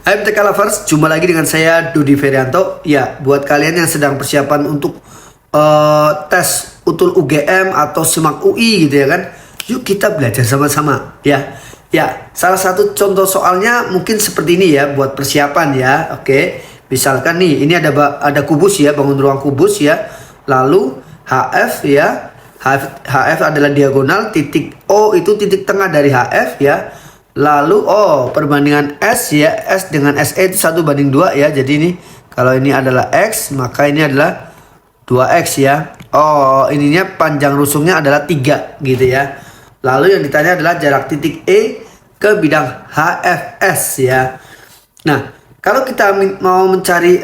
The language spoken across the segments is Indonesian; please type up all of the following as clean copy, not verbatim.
Hai MTK Lovers, jumpa lagi dengan saya Dodi Ferianto. Ya, buat kalian yang sedang persiapan untuk tes UTUL UGM atau SIMAK UI gitu ya kan, yuk kita belajar sama-sama ya. Ya, salah satu contoh soalnya mungkin seperti ini ya buat persiapan ya. Oke, misalkan nih ini ada kubus ya, bangun ruang kubus ya. Lalu HF ya, HF adalah diagonal, titik O itu titik tengah dari HF ya. Lalu perbandingan S ya, S dengan SE itu 1:2 ya. Jadi ini kalau ini adalah X, maka ini adalah 2X ya. Ininya panjang rusungnya adalah 3 gitu ya. Lalu yang ditanya adalah jarak titik E ke bidang HFS ya. Nah, kalau kita mau mencari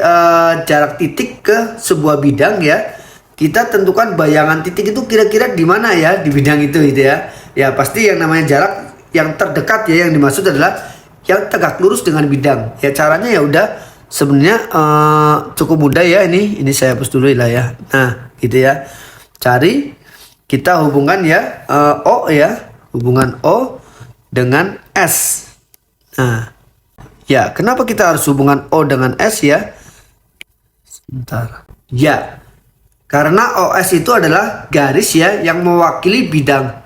jarak titik ke sebuah bidang ya, kita tentukan bayangan titik itu kira-kira di mana ya di bidang itu gitu ya. Ya pasti yang namanya jarak yang terdekat ya, yang dimaksud adalah yang tegak lurus dengan bidang. Ya caranya ya udah sebenarnya cukup mudah ya. Ini saya hapus dulu lah ya. Nah gitu ya. Cari, kita hubungkan ya O ya, hubungan O dengan S. Nah ya, kenapa kita harus hubungan O dengan S ya? Sebentar. Ya, karena OS itu adalah garis ya yang mewakili bidang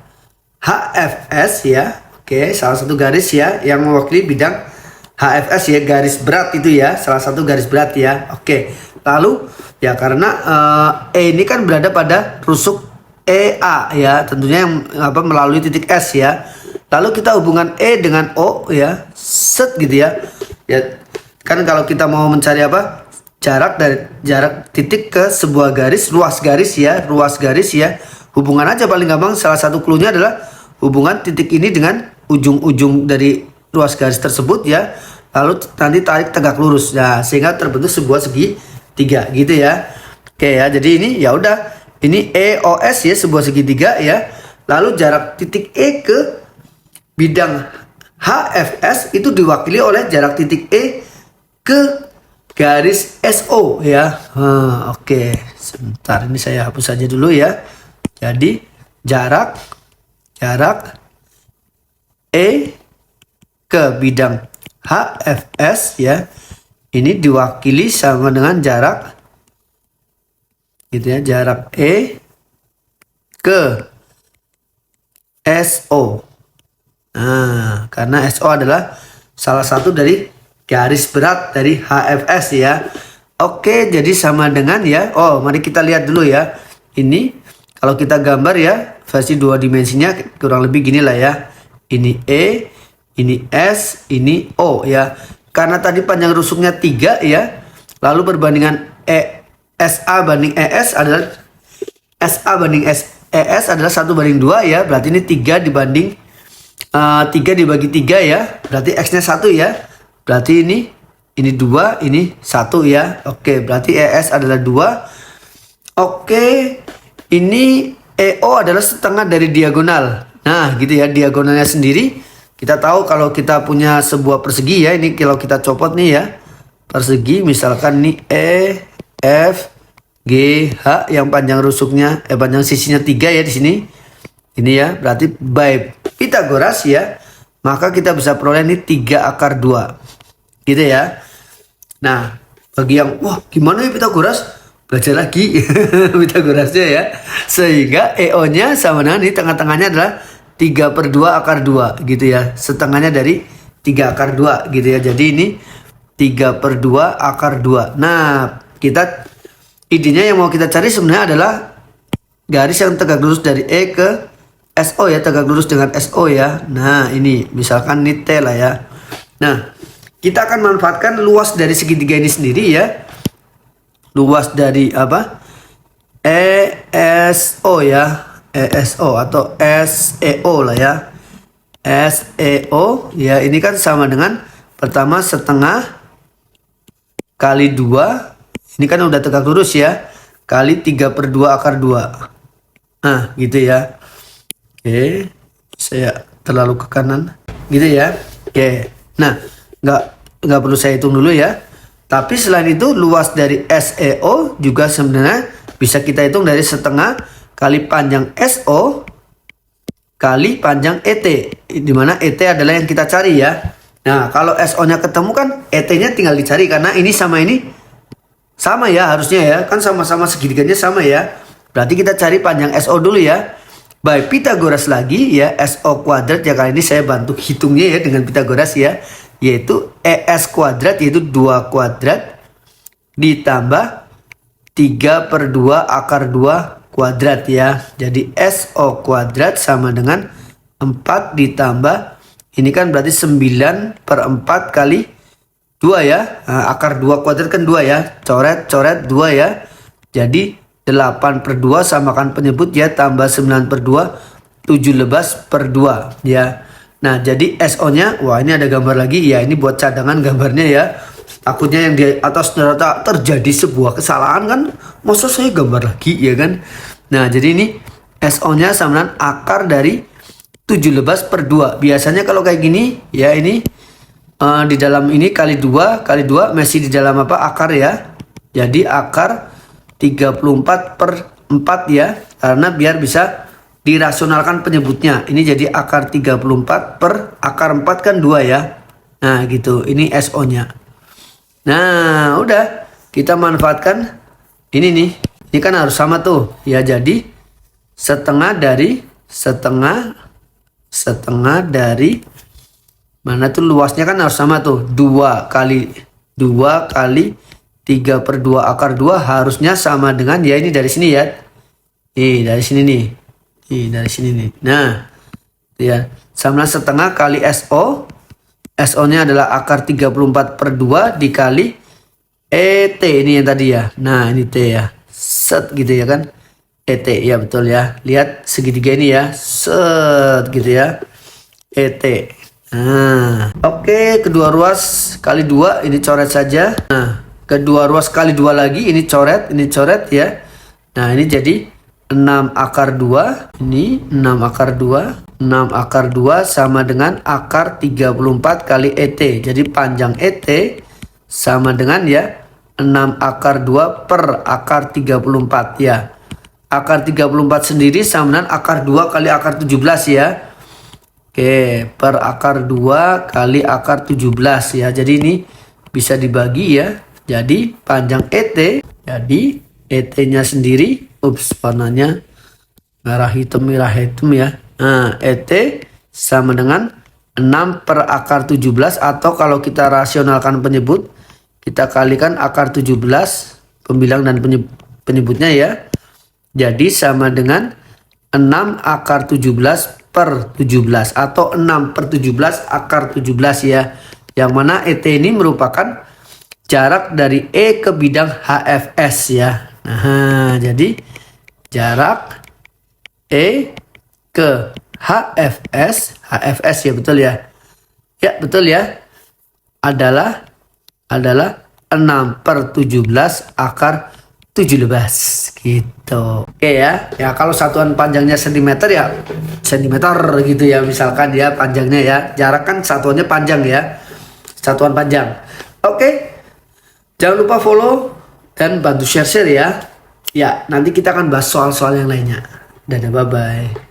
HFS ya. Oke, salah satu garis ya yang mewakili bidang HFS ya, garis berat itu ya, salah satu garis berat ya. Oke, lalu ya karena E ini kan berada pada rusuk EA ya, tentunya yang melalui titik S ya. Lalu kita hubungan E dengan O ya, set gitu ya. Ya kan kalau kita mau mencari jarak titik ke sebuah garis, ruas garis ya, hubungan aja paling gampang. Salah satu cluenya adalah hubungan titik ini dengan ujung-ujung dari ruas garis tersebut ya, lalu nanti tarik tegak lurus ya, sehingga terbentuk sebuah segitiga gitu ya. Oke ya, jadi ini ya udah, ini EOS ya, sebuah segitiga ya. Lalu jarak titik E ke bidang HFS itu diwakili oleh jarak titik E ke garis SO ya. Oke, sebentar, ini saya hapus saja dulu ya. Jadi jarak E ke bidang HFS ya, ini diwakili sama dengan jarak gitu ya, jarak E ke SO. Nah, karena SO adalah salah satu dari garis berat dari HFS ya. Oke, jadi sama dengan ya. Mari kita lihat dulu ya. Ini kalau kita gambar ya, versi 2 dimensinya kurang lebih gini lah ya. Ini E, ini S, ini O ya. Karena tadi panjang rusuknya 3 ya. Lalu perbandingan SA banding ES adalah SA banding ES adalah 1:2 ya. Berarti ini 3 dibanding 3 dibagi 3 ya. Berarti X-nya 1 ya. Berarti ini 2, ini 1 ya. Oke, berarti ES adalah 2. Oke, ini EO adalah setengah dari diagonal. Nah gitu ya, diagonalnya sendiri kita tahu kalau kita punya sebuah persegi ya. Ini kalau kita copot nih ya, persegi misalkan nih E, F, G, H yang panjang rusuknya panjang sisinya 3 ya di sini. Ini ya, berarti by Pitagoras ya, maka kita bisa peroleh ini 3/2 gitu ya. Nah bagi yang gimana ya Pitagoras, belajar lagi Pitagorasnya ya, sehingga EO nya sama dengan ini, tengah-tengahnya adalah 3/2 gitu ya, setengahnya dari 3/2 gitu ya. Jadi ini 3/2. Nah kita idenya yang mau kita cari sebenarnya adalah garis yang tegak lurus dari E ke SO ya, tegak lurus dengan SO ya. Nah ini misalkan ini T lah ya. Nah kita akan manfaatkan luas dari segitiga ini sendiri ya, luas dari ESO ya, ESO atau SEO lah ya, SEO ya. Ini kan sama dengan pertama setengah kali 2, ini kan udah tegak lurus ya, kali 3/2/2. Nah gitu ya. Oke, saya terlalu ke kanan gitu ya. Oke, nah nggak perlu saya hitung dulu ya. Tapi selain itu luas dari SEO juga sebenarnya bisa kita hitung dari setengah kali panjang SO kali panjang ET, di mana ET adalah yang kita cari ya. Nah, kalau SO-nya ketemu kan ET-nya tinggal dicari karena ini sama ya harusnya ya. Kan sama-sama segitiganya sama ya. Berarti kita cari panjang SO dulu ya. Baik, Pitagoras lagi ya, SO kuadrat ya, kali ini saya bantu hitungnya ya dengan Pitagoras ya. Yaitu ES kuadrat, yaitu 2 kuadrat ditambah 3/2 akar 2 kuadrat ya. Jadi SO kuadrat sama dengan 4 ditambah, ini kan berarti 9/4 kali 2 ya. Nah, akar 2 kuadrat kan 2 ya. Coret 2 ya. Jadi 8/2 samakan penyebut ya, tambah 9/2, 17/2 ya. Nah, jadi SO-nya, wah ini ada gambar lagi ya. Ini buat cadangan gambarnya ya. Takutnya yang di atas ternyata terjadi sebuah kesalahan kan. Masa saya gambar lagi ya kan. Nah, jadi ini SO-nya sama dengan akar dari 17/2. Biasanya kalau kayak gini ya, ini di dalam ini kali 2 masih di dalam apa, akar ya. Jadi akar 34/4 ya, karena biar bisa dirasionalkan penyebutnya. Ini jadi akar 34 per akar 4 kan 2 ya. Nah gitu, ini SO-nya. Nah udah, kita manfaatkan ini nih. Ini kan harus sama tuh ya, jadi setengah dari mana tuh, luasnya kan harus sama tuh, 2 kali 3/2 akar 2 harusnya sama dengan ya, ini dari sini ya. Dari sini nih. Dari sini nih. Nah, ya, sama setengah kali SO. SO-nya adalah akar 34/2 dikali ET ini yang tadi ya. Nah, ini T ya. Set gitu ya kan. ET ya, betul ya. Lihat segitiga ini ya. Set gitu ya. ET. Nah, oke, kedua ruas kali 2 ini coret saja. Nah, kedua ruas kali 2 lagi ini coret ya. Nah, ini jadi 6 akar 2. Ini 6 akar 2. 6 akar 2 sama dengan akar 34 kali ET. Jadi panjang ET sama dengan ya 6 akar 2 per akar 34 ya. Akar 34 sendiri sama dengan akar 2 kali akar 17 ya. Oke, per akar 2 kali akar 17 ya. Jadi ini bisa dibagi ya. Jadi panjang ET, jadi ET-nya sendiri, warnanya merah hitam ya. Nah, ET sama dengan 6 per akar 17, atau kalau kita rasionalkan penyebut, kita kalikan akar 17 pembilang dan penyebutnya ya. Jadi sama dengan 6 akar 17 per 17 atau 6/17 akar 17 ya. Yang mana ET ini merupakan jarak dari E ke bidang HFS ya. Nah, jadi jarak E ke HFS ya, betul ya. Ya, betul ya. Adalah 6/17 akar 17 gitu. Oke ya. Ya kalau satuan panjangnya sentimeter ya sentimeter gitu ya, misalkan ya panjangnya ya. Jarak kan satuannya panjang ya. Satuan panjang. Oke. Jangan lupa follow dan bantu share ya. Ya, nanti kita akan bahas soal-soal yang lainnya. Dadah, bye-bye.